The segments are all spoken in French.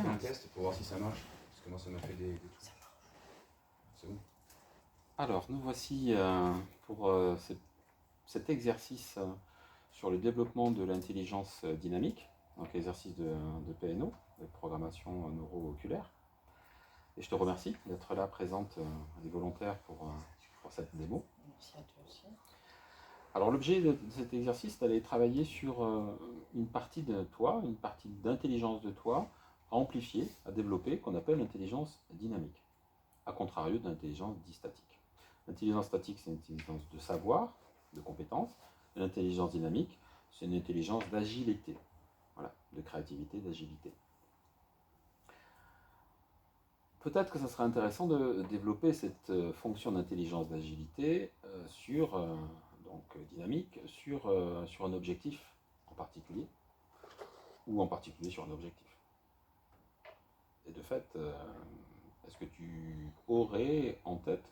faire un 15. test pour voir si ça marche. Parce que moi, ça m'a fait des trucs. C'est bon. Alors, nous voici pour cet exercice sur le développement de l'intelligence dynamique, donc exercice de PNO, de programmation neuro-oculaire. Et je te remercie d'être là, présente et volontaire pour cette démo. Merci à toi aussi. Alors, l'objet de cet exercice, c'est d'aller travailler sur une partie de toi, une partie d'intelligence de toi, à amplifier, à développer, qu'on appelle l'intelligence dynamique, à contrario de l'intelligence distatique. L'intelligence statique, c'est une intelligence de savoir, de compétence. L'intelligence dynamique, c'est une intelligence d'agilité, voilà, de créativité, d'agilité. Peut-être que ça serait intéressant de développer cette fonction d'intelligence d'agilité dynamique, sur un objectif en particulier, ou en particulier sur un objectif. Et de fait, est-ce que tu aurais en tête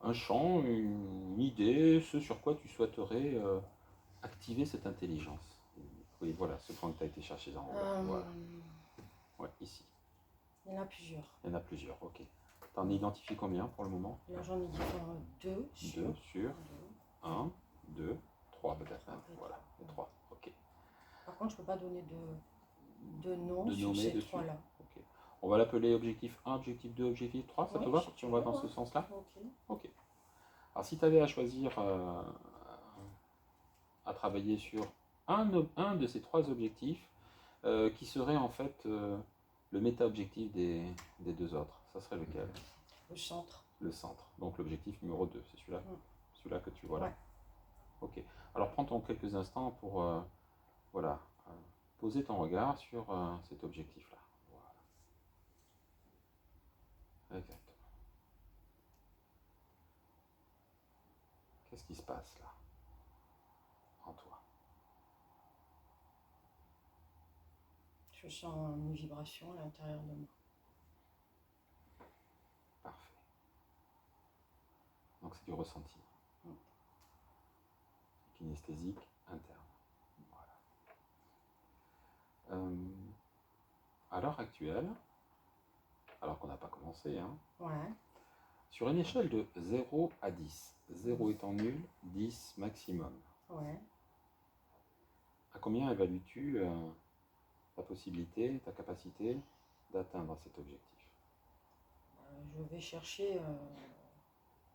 un champ, une idée, ce sur quoi tu souhaiterais activer cette intelligence? Oui, voilà, ce point que tu as été chercher dans voilà. Ouais, ici. Il y en a plusieurs. Il y en a plusieurs, ok. Tu en identifies combien pour le moment? Là, j'en ai dit deux sur. 2 sur 1, 2, 3 peut-être. Voilà, les 3, ok. Par contre, je ne peux pas donner de nom sur nommer ces dessus. trois-là. Okay. On va l'appeler objectif 1, objectif 2, objectif 3, ça te va si on va dans ce sens-là? Ok. Alors si tu avais à choisir à travailler sur un de ces trois objectifs, qui serait en fait le méta-objectif des deux autres, ça serait lequel? Le centre. Le centre. Donc l'objectif numéro 2, c'est celui-là, celui-là que tu vois là. Ouais. Ok. Alors prends-toi quelques instants pour voilà, poser ton regard sur cet objectif-là. Voilà. Exactement. Qu'est-ce qui se passe là, en toi? Je sens une vibration à l'intérieur de moi. Parfait. Donc c'est du ressenti. Kinesthésique interne. Voilà. À l'heure actuelle, alors qu'on n'a pas commencé, hein, Ouais. sur une échelle de 0 à 10, 0 étant nul, 10 maximum, Ouais. à combien évalues-tu ta possibilité, ta capacité d'atteindre cet objectif? Je vais chercher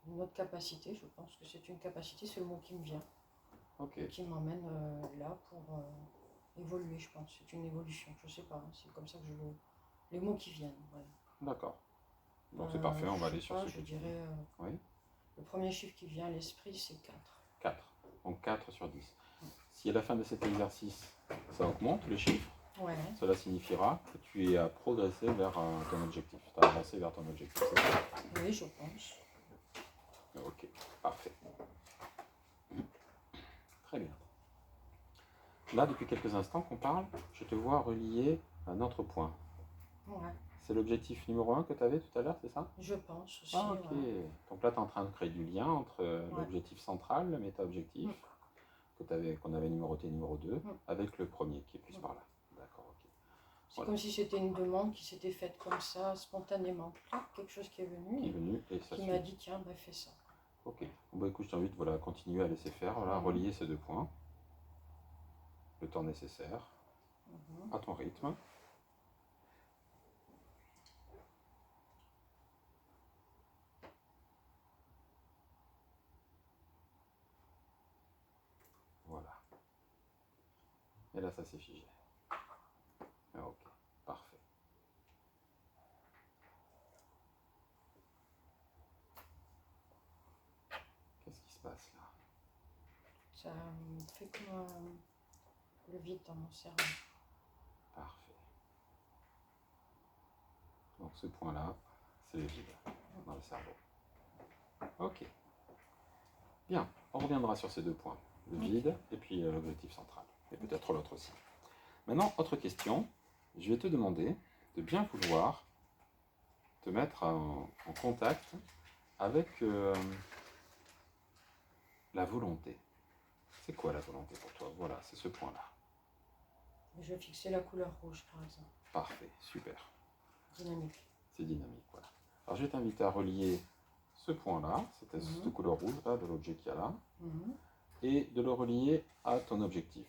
une autre capacité. Je pense que c'est une capacité, c'est le mot qui me vient. Ok. Qui m'emmène là pour évoluer, je pense. C'est une évolution, je sais pas. Hein, c'est comme ça que je le... Les mots qui viennent, voilà. D'accord. Donc c'est parfait, on va aller sur ce je dirais, oui. Le premier chiffre qui vient à l'esprit, c'est 4. 4. Donc 4 sur 10. Si à la fin de cet exercice, ça augmente le chiffre, ouais, cela signifiera que tu es progressé vers ton objectif. Tu as avancé vers ton objectif, c'est ça? Oui, je pense. Ok, parfait. Très bien. Là, depuis quelques instants qu'on parle, je te vois relier un autre point. Ouais. C'est l'objectif numéro 1 que tu avais tout à l'heure, c'est ça? Je pense aussi. Ah, ok. Ouais. Donc là, tu es en train de créer du lien entre l'objectif central, le méta-objectif, qu'on avait numéroté numéro 2, avec le premier qui est plus par là. D'accord, ok. C'est comme si c'était une demande qui s'était faite comme ça, spontanément. Quelque chose qui est venu, et ça qui m'a dit, tiens, bah, fais ça. Ok. Bon, bah, écoute, je t'invite à continuer à laisser faire, voilà, relier ces deux points. Le temps nécessaire, à ton rythme. Voilà. Et là, ça s'est figé. Ah, ok, parfait. Qu'est-ce qui se passe là? Ça me fait comme le vide dans mon cerveau. Parfait. Donc ce point-là, c'est le vide dans le cerveau. Ok. Bien, on reviendra sur ces deux points. Le vide et puis l'objectif central. Et peut-être l'autre aussi. Maintenant, autre question. Je vais te demander de bien vouloir te mettre en contact avec la volonté. C'est quoi la volonté pour toi? Voilà, c'est ce point-là. Je vais fixer la couleur rouge, par exemple. Parfait, super. Dynamique. C'est dynamique, voilà. Alors je vais t'inviter à relier ce point-là, cette couleur rouge là, de l'objet qu'il y a là, et de le relier à ton objectif.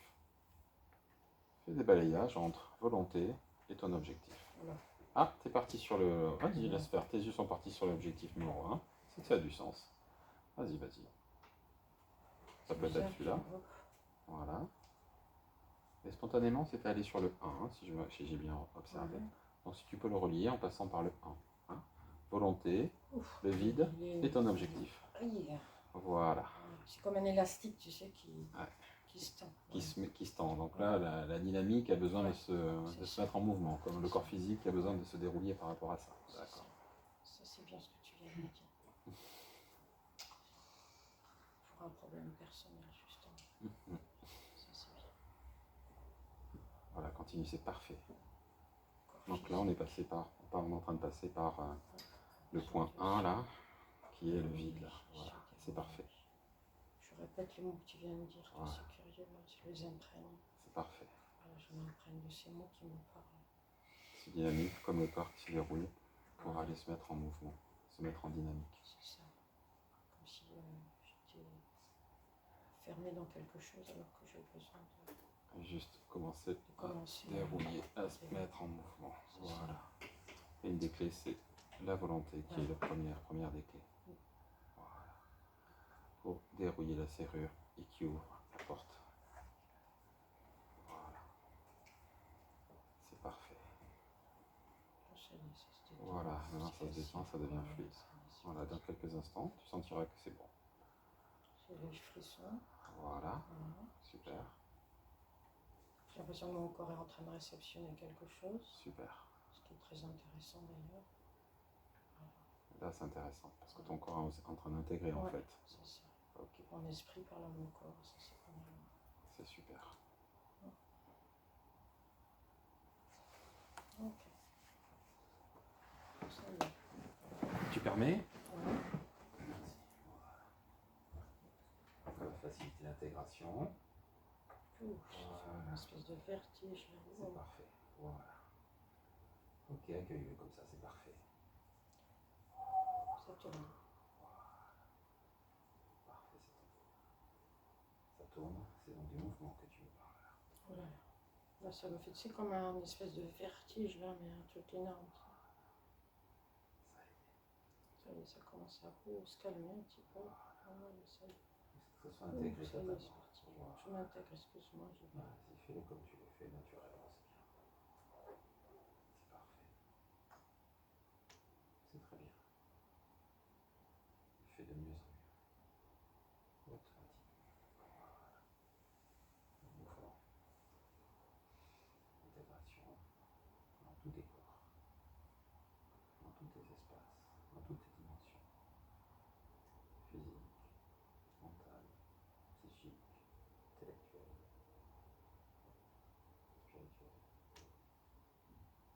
Fais des balayages entre volonté et ton objectif. Voilà. Ah, t'es parti sur le... Vas-y, laisse faire. Tes yeux sont partis sur l'objectif numéro 1. Si ça a du sens. Vas-y, vas-y. Ça peut être celui-là. Voilà. Et spontanément, c'était allé sur le 1, hein, si j'ai bien observé. Donc si tu peux le relier en passant par le 1. Hein. Volonté, le vide et ton objectif. Voilà. C'est comme un élastique, tu sais, qui se tend. Qui se tend. Donc là, la dynamique a besoin de se mettre en mouvement, comme le corps physique a besoin de se dérouler par rapport à ça. D'accord. Ça, c'est bien ce que tu viens de me dire. Pour un problème personnel, justement. Ça, c'est bien. Voilà, continue, c'est parfait. Donc là, on est en train de passer par le point 1, là, qui est le vide, là. Voilà, c'est parfait. Je répète les mots que tu viens de dire, Voilà. c'est curieux, moi, je les imprègne. C'est parfait. Voilà, je m'imprègne de ces mots qui me parlent. C'est dynamique, comme le corps qui se déroule pour aller se mettre en mouvement, se mettre en dynamique. C'est ça. Comme si j'étais fermée dans quelque chose alors que j'ai besoin de... Juste commencer à dérouler, à se mettre en mouvement. Voilà. Et une des clés, c'est la volonté qui est la première des clés. Voilà. Pour dérouiller la serrure et qui ouvre la porte. Voilà. C'est parfait. Voilà, maintenant ça se détend, ça devient fluide. Voilà, dans quelques instants, tu sentiras que c'est bon. J'ai les frissons. Voilà, super. J'ai l'impression que mon corps est en train de réceptionner quelque chose. Super. Ce qui est très intéressant d'ailleurs. Là, c'est intéressant, parce que ton corps est en train d'intégrer en fait. C'est ça. Ok. Mon esprit parle à mon corps, ça c'est pas mal. C'est super. Ok. Ça y est. Tu permets? Ouais. Merci. Voilà. Ça va faciliter l'intégration. Voilà. Une espèce de vertige là. C'est parfait. Voilà. Ok, accueille-le comme ça, c'est parfait. Ça tourne. Parfait, ça tourne. C'est donc du mouvement que tu me parles. Voilà. Là, ça me fait, c'est comme un espèce de vertige là, mais un truc énorme. Ça y est, ça commence à se calmer un petit peu. Voilà, ça y est. Que ce soit intégré Ça y est, totalement. c'est parti. Je m'intègre, excuse-moi. Vas-y, fais-le comme tu le fais naturellement, c'est bien. C'est parfait. C'est très bien. Tu fais de mieux en mieux. Automatique. Voilà. Mouvement. Intégration dans tous tes corps, dans tous tes espaces, dans toutes tes dimensions. Physique, mentale, psychique, intellectuelle, spirituelle.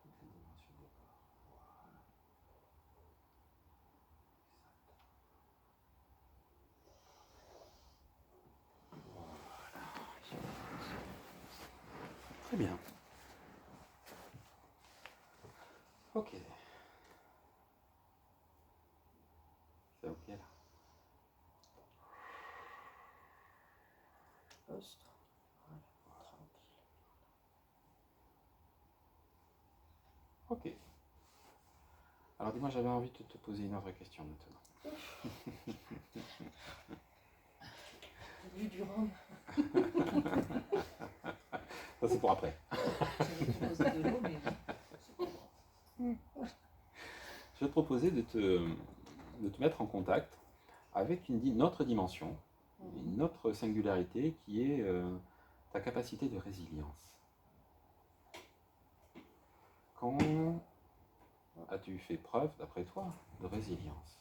Toutes les dimensions du corps. Voilà. Très bien. Ok. C'est ok là. Poste. Voilà, tranquille. Ok. Alors dis-moi, j'avais envie de te poser une autre question maintenant. T'as bu du rhum? Ça c'est pour après. Je vais te proposer de te mettre en contact avec une autre dimension, une autre singularité qui est ta capacité de résilience. Quand as-tu fait preuve, d'après toi, de résilience?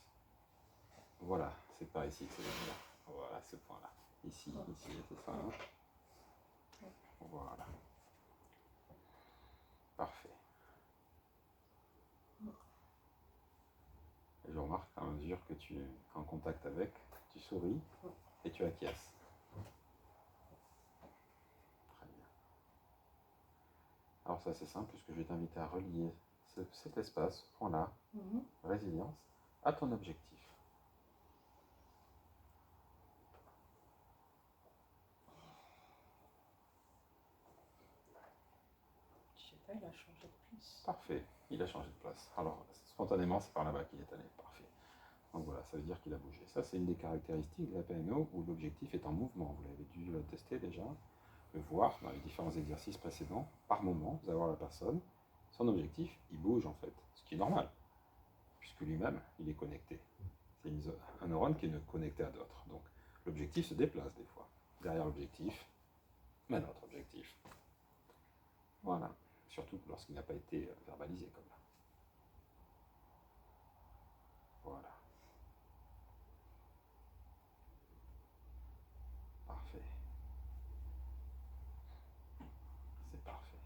Voilà, c'est par ici que c'est là. Voilà, ce point-là. Ici, c'est ça. Hein? Voilà. Parfait. Et je remarque à mesure que tu es en contact avec, tu souris et tu acquiesces. Très bien. Alors ça c'est simple puisque je vais t'inviter à relier cet espace, ce point-là, Mhm. résilience, à ton objectif. Je sais pas, il a changé de place. Parfait, il a changé de place. Alors, spontanément, c'est par là-bas qu'il est allé. Parfait. Donc voilà, ça veut dire qu'il a bougé. Ça, c'est une des caractéristiques de la PMO où l'objectif est en mouvement. Vous l'avez dû le tester déjà, le voir dans les différents exercices précédents. Par moment, vous allez voir la personne, son objectif, il bouge en fait, ce qui est normal, puisque lui-même, il est connecté. C'est un neurone qui est connecté à d'autres. Donc, l'objectif se déplace des fois. Derrière l'objectif, mais notre objectif. Voilà. Surtout lorsqu'il n'a pas été verbalisé comme là. Voilà. Parfait. C'est parfait.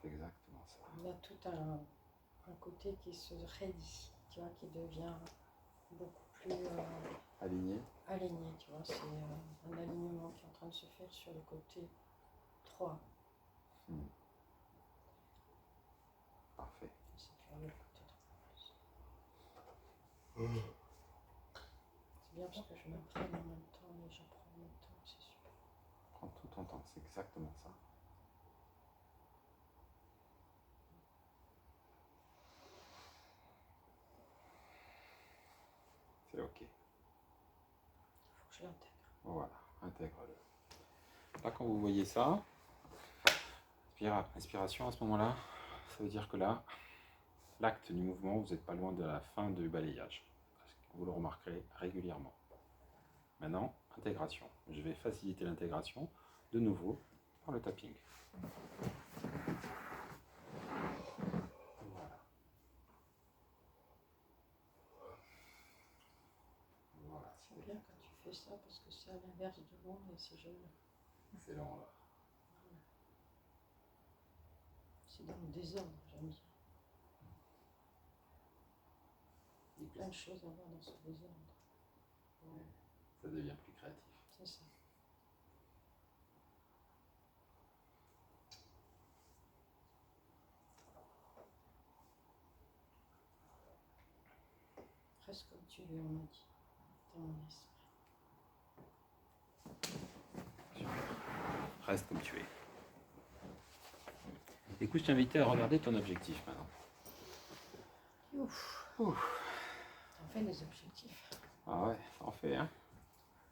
C'est exactement ça. Il y a tout un côté qui se raidit, tu vois, qui devient beaucoup plus Aligné. aligné, tu vois. C'est un alignement qui est en train de se faire sur le côté 3. Parfait. C'est faire le côté 3. C'est bien parce que je m'apprenne en même temps et j'apprends en même temps, c'est super. Prends tout ton temps, c'est exactement ça. C'est ok. Il faut que je l'intègre. Voilà, intègre-le. Là, quand vous voyez ça, inspiration à ce moment-là, ça veut dire que là, l'acte du mouvement, vous n'êtes pas loin de la fin du balayage. Vous le remarquerez régulièrement. Maintenant, intégration. Je vais faciliter l'intégration de nouveau par le tapping. Voilà. Voilà. C'est bien quand tu fais ça parce que c'est à l'inverse de moi et c'est génial. C'est long là. C'est dans le désordre, j'aime bien. Il y a plein de choses à voir dans ce désordre. Ça devient plus créatif. C'est ça. Presque comme tu es, on m'a dit, dans mon esprit. Reste comme tu es. Écoute, je t'invitais à regarder ton objectif maintenant. Ouf. Ouf. On fait des objectifs. Ah ouais, en fait, hein.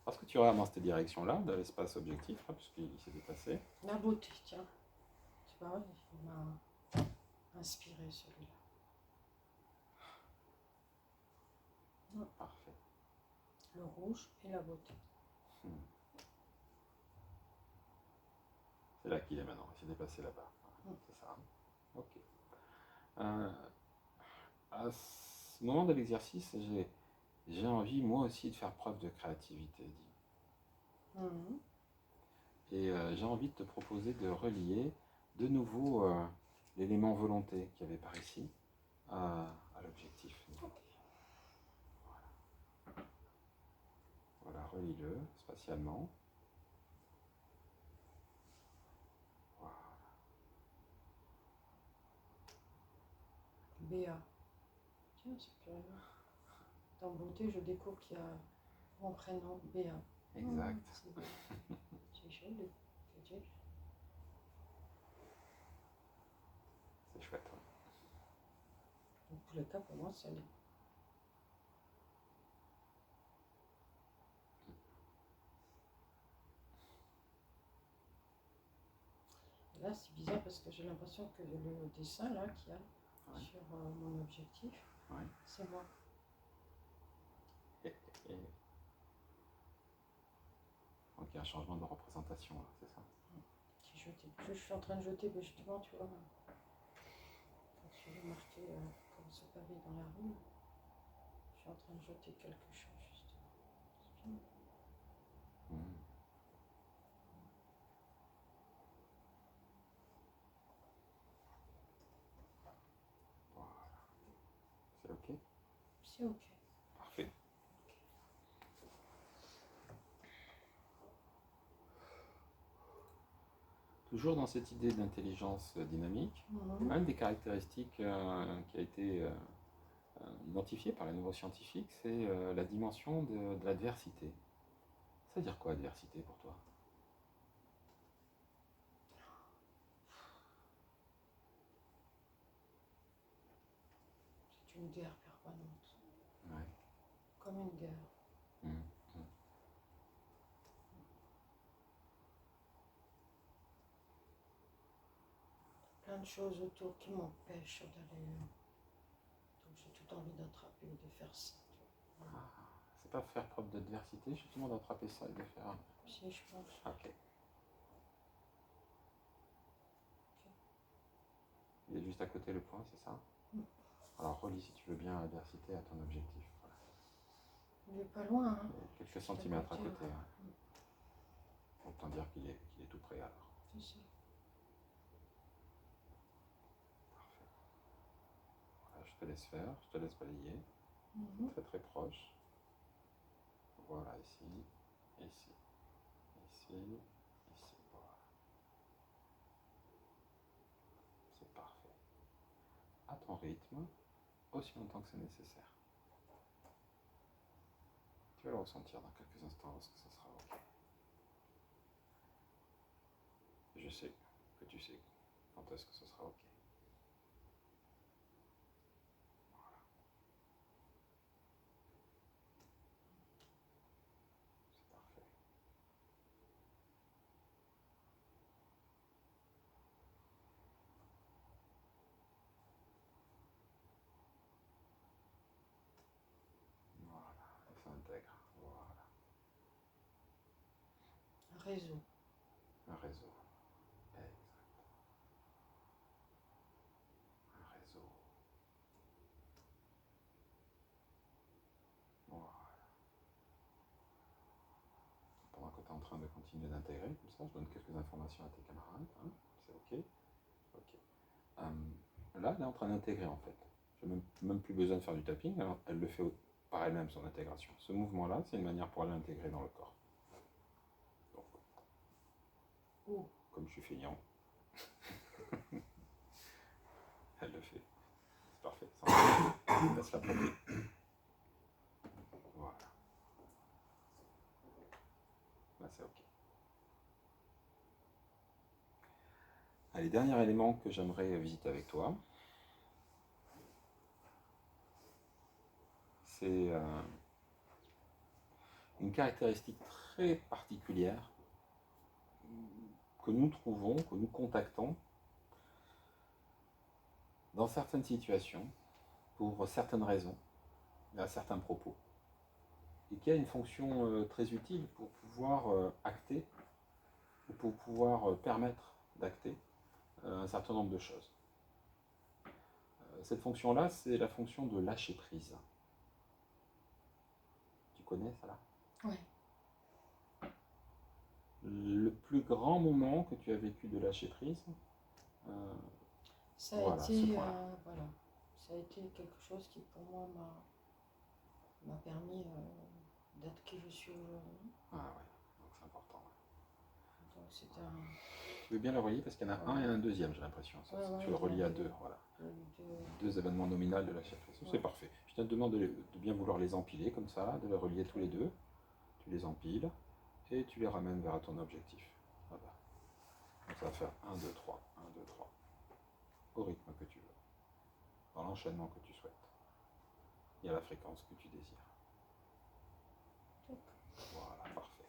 Parce que tu regardes dans cette direction-là, dans l'espace objectif, là, puisqu'il s'est déplacé. La beauté, tiens. C'est pas vrai, il m'a inspiré celui-là. Parfait. Le rouge et la beauté. C'est là qu'il est maintenant, il s'est déplacé là-bas. C'est ça. Ok. À ce moment de l'exercice, j'ai envie, moi aussi, de faire preuve de créativité. Mhm. Et j'ai envie de te proposer de relier de nouveau l'élément volonté qu'il y avait par ici à l'objectif. Voilà, relie-le spatialement. Voilà. Béa. Tiens, c'est curieux. Dans beauté, je découvre qu'il y a mon prénom, Béa. Exact. C'est Béa. C'est joli. C'est joli. C'est chouette. Ouais. Dans tous les cas, pour moi, c'est l'est. Là, c'est bizarre parce que j'ai l'impression que le dessin là qu'il y a sur mon objectif, c'est moi. Donc il y a un changement de représentation, là, c'est ça? Je suis en train de jeter, mais justement, tu vois, quand je vais marquer comme ce pavé dans la rue, je suis en train de jeter quelque chose, justement. C'est bien. Voilà. C'est ok? C'est ok. Parfait. Toujours dans cette idée d'intelligence dynamique, Mhm. une des caractéristiques qui a été identifiée par les neuroscientifiques, c'est la dimension de l'adversité. Ça veut dire quoi, adversité, pour toi? C'est une guerre permanente, Ouais. comme une guerre. Mmh, mmh. Plein de choses autour qui m'empêchent d'aller. Donc j'ai tout envie d'attraper, de faire ça. Ah, c'est pas faire preuve d'adversité, justement, d'attraper ça et de faire... Si, je pense. Ok. Il est juste à côté le point, c'est ça? Mm. Alors relie, si tu veux bien, adversité à ton objectif. Voilà. Il est pas loin, hein. Et quelques Juste à centimètres à côté, côté. ouais. Hein. Autant dire qu'il est tout près alors. Si, si. Parfait. Voilà, je te laisse faire, je te laisse balayer. Mhm. Très très proche. Voilà, ici, ici, ici, ici. Voilà. C'est parfait. À ton rythme, aussi longtemps que c'est nécessaire. Tu vas le ressentir dans quelques instants lorsque ça sera ok. Je sais que tu sais quand est-ce que ce sera ok. Voilà. C'est parfait. Voilà. Et ça intègre. Voilà. Un réseau. Un réseau. Exact. Un réseau. Voilà. Pendant que tu es en train de continuer d'intégrer, comme ça, je donne quelques informations à tes camarades. Hein. C'est ok. Ok. Là, elle est en train d'intégrer en fait. Je n'ai même plus besoin de faire du tapping, alors elle le fait par elle-même son intégration. Ce mouvement-là, c'est une manière pour elle d'intégrer dans le corps. Donc, comme je suis feignant, elle le fait. C'est parfait. Laisse la promener. Voilà. Là, c'est ok. Allez, dernier élément que j'aimerais visiter avec toi, c'est une caractéristique très particulière que nous trouvons, que nous contactons dans certaines situations, pour certaines raisons, et à certains propos, et qui a une fonction très utile pour pouvoir acter, ou pour pouvoir permettre d'acter un certain nombre de choses. Cette fonction-là, c'est la fonction de lâcher prise. Tu connais ça là? Oui. Le plus grand moment que tu as vécu de lâcher prise, Ça a voilà, ce été, point-là. voilà. Ça a été quelque chose qui pour moi m'a permis d'être qui je suis aujourd'hui. Ah ouais, donc c'est important. Donc c'était un. Tu veux bien le relier parce qu'il y en a un et un deuxième, j'ai l'impression. Tu le relis à deux, voilà. Deux événements nominaux de lâcher prise. C'est parfait. Je te demande de bien vouloir les empiler comme ça, de les relier tous les deux. Tu les empiles et tu les ramènes vers ton objectif. Voilà. Donc ça va faire 1, 2, 3, 1, 2, 3. Au rythme que tu veux, dans l'enchaînement que tu souhaites et à la fréquence que tu désires. Voilà, parfait.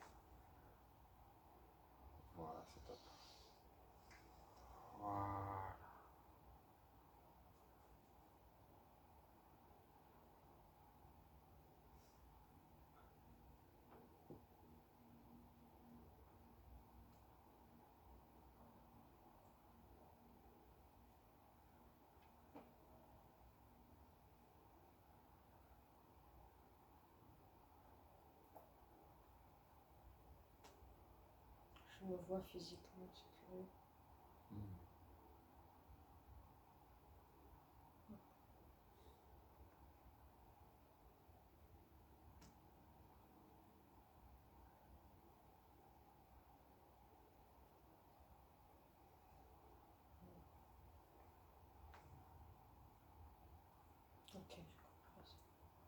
Voilà, c'est top. Voilà. Je me vois physiquement, c'est curieux.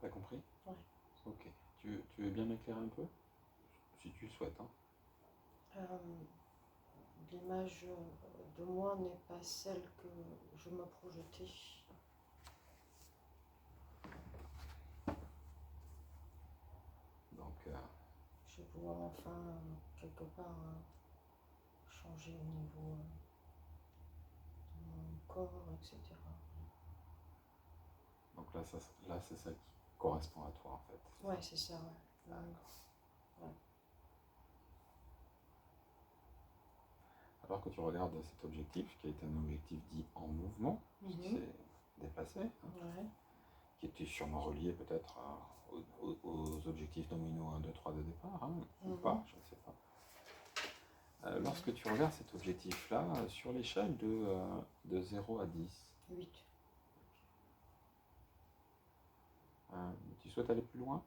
T'as compris? Ouais. Ok. Tu veux bien m'éclairer un peu? Si tu le souhaites, hein. L'image de moi n'est pas celle que je me projetais. Donc, Je vais pouvoir enfin, quelque part, changer au niveau de mon corps, etc. donc là, c'est ça qui correspond à toi, en fait. Ouais, c'est ça, ouais. D'accord. Ouais. Alors que tu regardes cet objectif, qui est un objectif dit en mouvement, qui s'est déplacé, hein, Ouais. qui était sûrement relié peut-être aux objectifs nominaux 1, 2, 3 de départ, hein, ou pas, je ne sais pas. Lorsque tu regardes cet objectif-là, sur l'échelle de 0 à 10, 8. Tu souhaites aller plus loin?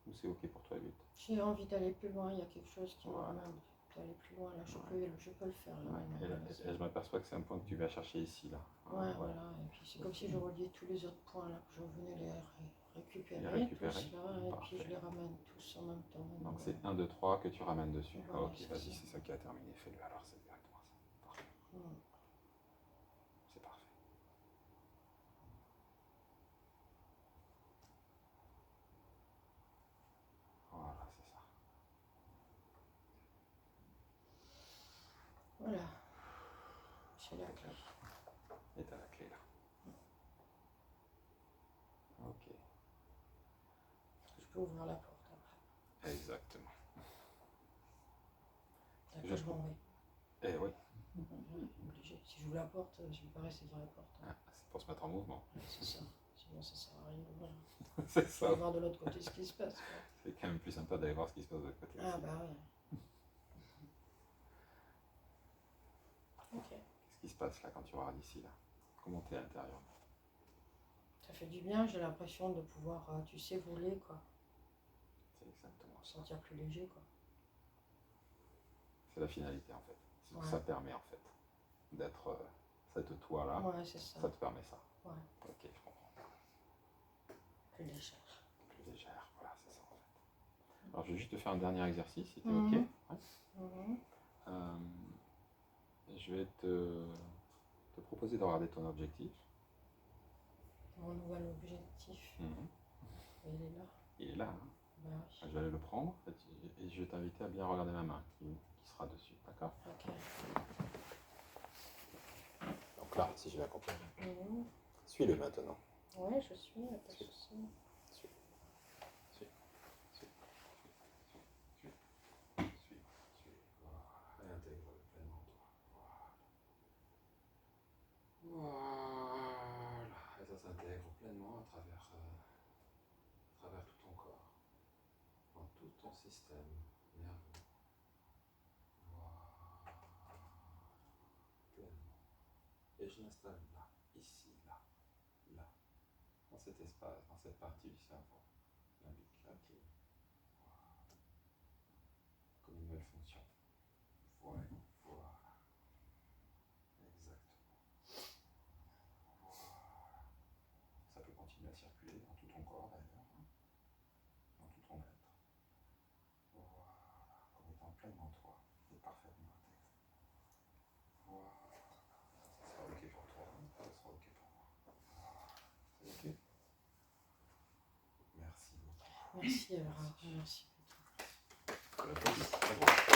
Ou c'est ok pour toi 8? J'ai envie d'aller plus loin, il y a quelque chose qui me Voilà. ramène d'aller plus loin. Là, je peux le faire. Là, Ouais. maintenant, Et, voilà, et je m'aperçois que c'est un point que tu vas chercher ici, là. ouais, voilà. Et puis c'est comme si je reliais tous les autres points là, que je venais récupérer, tous récupérer. là, et Parfait. puis je les ramène tous en même temps. Donc c'est 1, 2, 3 que tu ramènes dessus. Voilà, Ok, c'est vas-y, ça. c'est ça qui a terminé. Fais-le alors, c'est exactement ça. Parfait. C'est parfait. Voilà, c'est ça. Voilà. J'ai la clé. Et t'as la clé là. Ok. Je peux ouvrir la porte après. Exactement. D'accord, je m'en vais. Eh oui. Obligé. Si j'ouvre la porte, je ne vais pas rester dans la porte. Ah, c'est pour se mettre en mouvement. Ouais, c'est ça. Sinon, ça sert à rien. Voilà. C'est Je ça. vais voir de l'autre côté ce qui se passe. Quoi. C'est quand même plus sympa d'aller voir ce qui se passe de l'autre côté. Ah aussi. bah oui. Ok. Qu'est-ce qui se passe là quand tu regardes ici là? Comment t'es à l'intérieur? Ça fait du bien, j'ai l'impression de pouvoir, tu sais, voler, quoi. C'est exactement Me ça. sentir plus léger, quoi. C'est la finalité en fait. C'est Ouais. que ça permet en fait d'être cette toi là. Ouais, c'est ça. Ça te permet ça. Ouais. Ok, je comprends. Plus légère. Plus légère, voilà, c'est ça en fait. Alors je vais juste te faire un dernier exercice si tu es Mhm. ok. Ouais. Mhm. Je vais te proposer de regarder ton objectif. Mon nouvel objectif, il est là. Il est là. Hein. Bah oui. Je vais aller le prendre et je vais t'inviter à bien regarder ma main qui sera dessus. D'accord? Ok. Donc là, si j'ai la compris. Mhm. Suis-le maintenant. Ouais, je suis, y a pas de souci. Suis. Et intègre pleinement toi. Voilà. Et ça s'intègre pleinement à travers tout ton corps, dans tout ton système nerveux. Voilà. Pleinement. Et je l'installe là, ici, là, dans cet espace, dans cette partie du cerveau, limbique, là, qui est comme une nouvelle fonction. Voilà. Exactement. Voilà. Ça peut continuer à circuler dans tout ton corps d'ailleurs, hein, dans tout ton être. Voilà. Comme étant pleinement toi et parfaitement intégré. Voilà. Ça sera ok pour toi, ça sera ok pour moi. Voilà. C'est ok. Merci beaucoup. Merci, alors, merci. Merci.